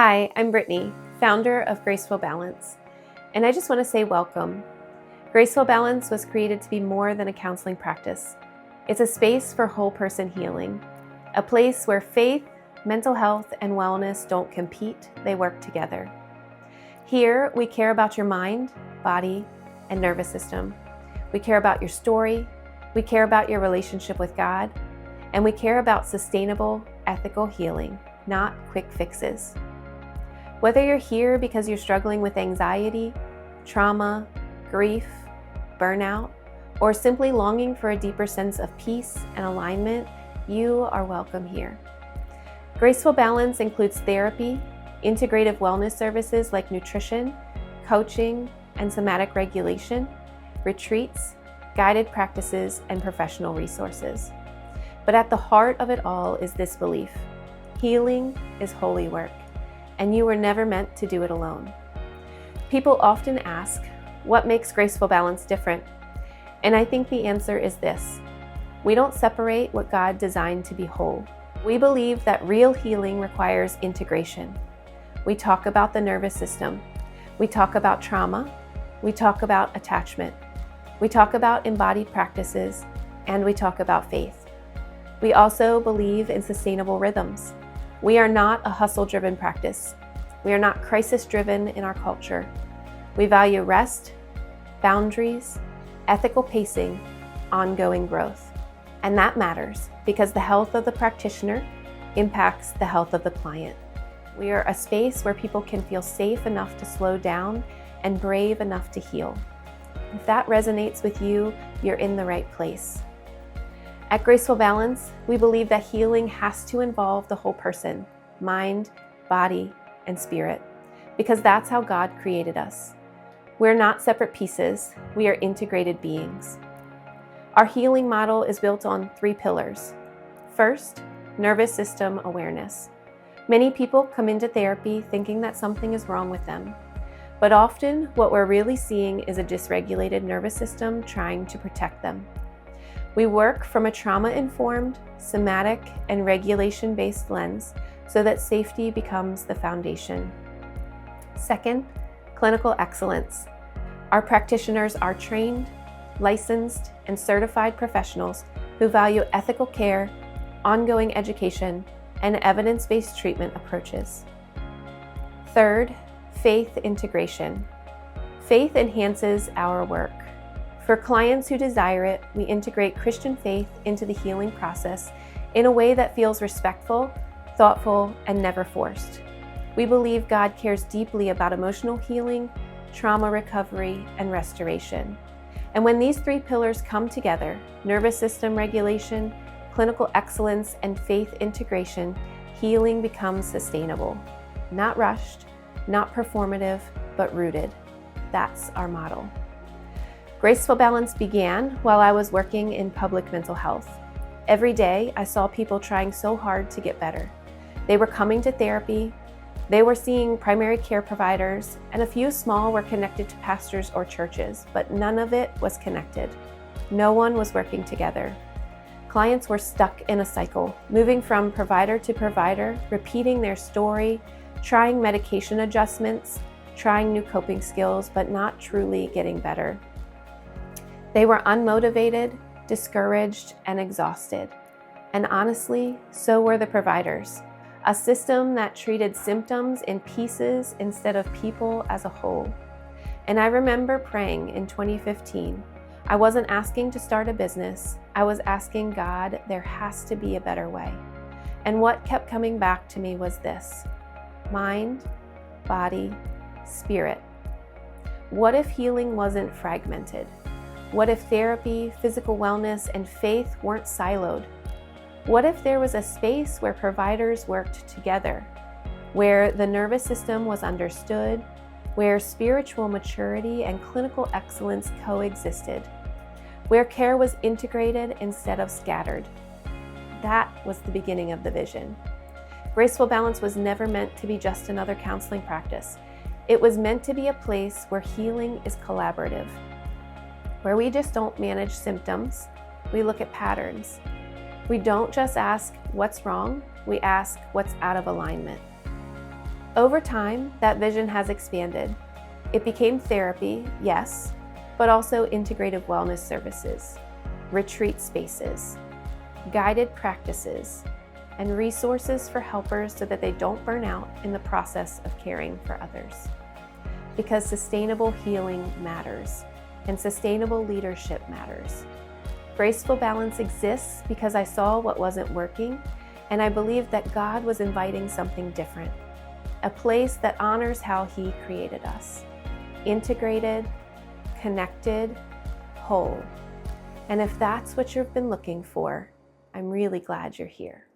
Hi, I'm Brittany, founder of Graceful Balance, and I just want to say welcome. Graceful Balance was created to be more than a counseling practice. It's a space for whole person healing, a place where faith, mental health, and wellness don't compete, they work together. Here, we care about your mind, body, and nervous system. We care about your story, we care about your relationship with God, and we care about sustainable, ethical healing, not quick fixes. Whether you're here because you're struggling with anxiety, trauma, grief, burnout, or simply longing for a deeper sense of peace and alignment, you are welcome here. Graceful Balance includes therapy, integrative wellness services like nutrition, coaching, and somatic regulation, retreats, guided practices, and professional resources. But at the heart of it all is this belief: healing is holy work, and you were never meant to do it alone. People often ask, what makes Graceful Balance different? And I think the answer is this: we don't separate what God designed to be whole. We believe that real healing requires integration. We talk about the nervous system. We talk about trauma. We talk about attachment. We talk about embodied practices, and we talk about faith. We also believe in sustainable rhythms. We are not a hustle-driven practice. We are not crisis-driven in our culture. We value rest, boundaries, ethical pacing, ongoing growth. And that matters because the health of the practitioner impacts the health of the client. We are a space where people can feel safe enough to slow down and brave enough to heal. If that resonates with you, you're in the right place. At Graceful Balance, we believe that healing has to involve the whole person, mind, body, and spirit, because that's how God created us. We're not separate pieces, we are integrated beings. Our healing model is built on 3 pillars. First, nervous system awareness. Many people come into therapy thinking that something is wrong with them, but often what we're really seeing is a dysregulated nervous system trying to protect them. We work from a trauma-informed, somatic, and regulation-based lens so that safety becomes the foundation. Second, clinical excellence. Our practitioners are trained, licensed, and certified professionals who value ethical care, ongoing education, and evidence-based treatment approaches. Third, faith integration. Faith enhances our work. For clients who desire it, we integrate Christian faith into the healing process in a way that feels respectful, thoughtful, and never forced. We believe God cares deeply about emotional healing, trauma recovery, and restoration. And when these 3 pillars come together, nervous system regulation, clinical excellence, and faith integration, healing becomes sustainable. Not rushed, not performative, but rooted. That's our model. Graceful Balance began while I was working in public mental health. Every day, I saw people trying so hard to get better. They were coming to therapy, they were seeing primary care providers, and a few small were connected to pastors or churches, but none of it was connected. No one was working together. Clients were stuck in a cycle, moving from provider to provider, repeating their story, trying medication adjustments, trying new coping skills, but not truly getting better. They were unmotivated, discouraged, and exhausted. And honestly, so were the providers. A system that treated symptoms in pieces instead of people as a whole. And I remember praying in 2015. I wasn't asking to start a business. I was asking God, there has to be a better way. And what kept coming back to me was this: mind, body, spirit. What if healing wasn't fragmented? What if therapy, physical wellness, and faith weren't siloed? What if there was a space where providers worked together, where the nervous system was understood, where spiritual maturity and clinical excellence coexisted, where care was integrated instead of scattered? That was the beginning of the vision. Graceful Balance was never meant to be just another counseling practice. It was meant to be a place where healing is collaborative, where we just don't manage symptoms, we look at patterns. We don't just ask what's wrong, we ask what's out of alignment. Over time, that vision has expanded. It became therapy, yes, but also integrative wellness services, retreat spaces, guided practices, and resources for helpers so that they don't burn out in the process of caring for others. Because sustainable healing matters, and sustainable leadership matters. Graceful Balance exists because I saw what wasn't working, and I believed that God was inviting something different, a place that honors how He created us, integrated, connected, whole. And if that's what you've been looking for, I'm really glad you're here.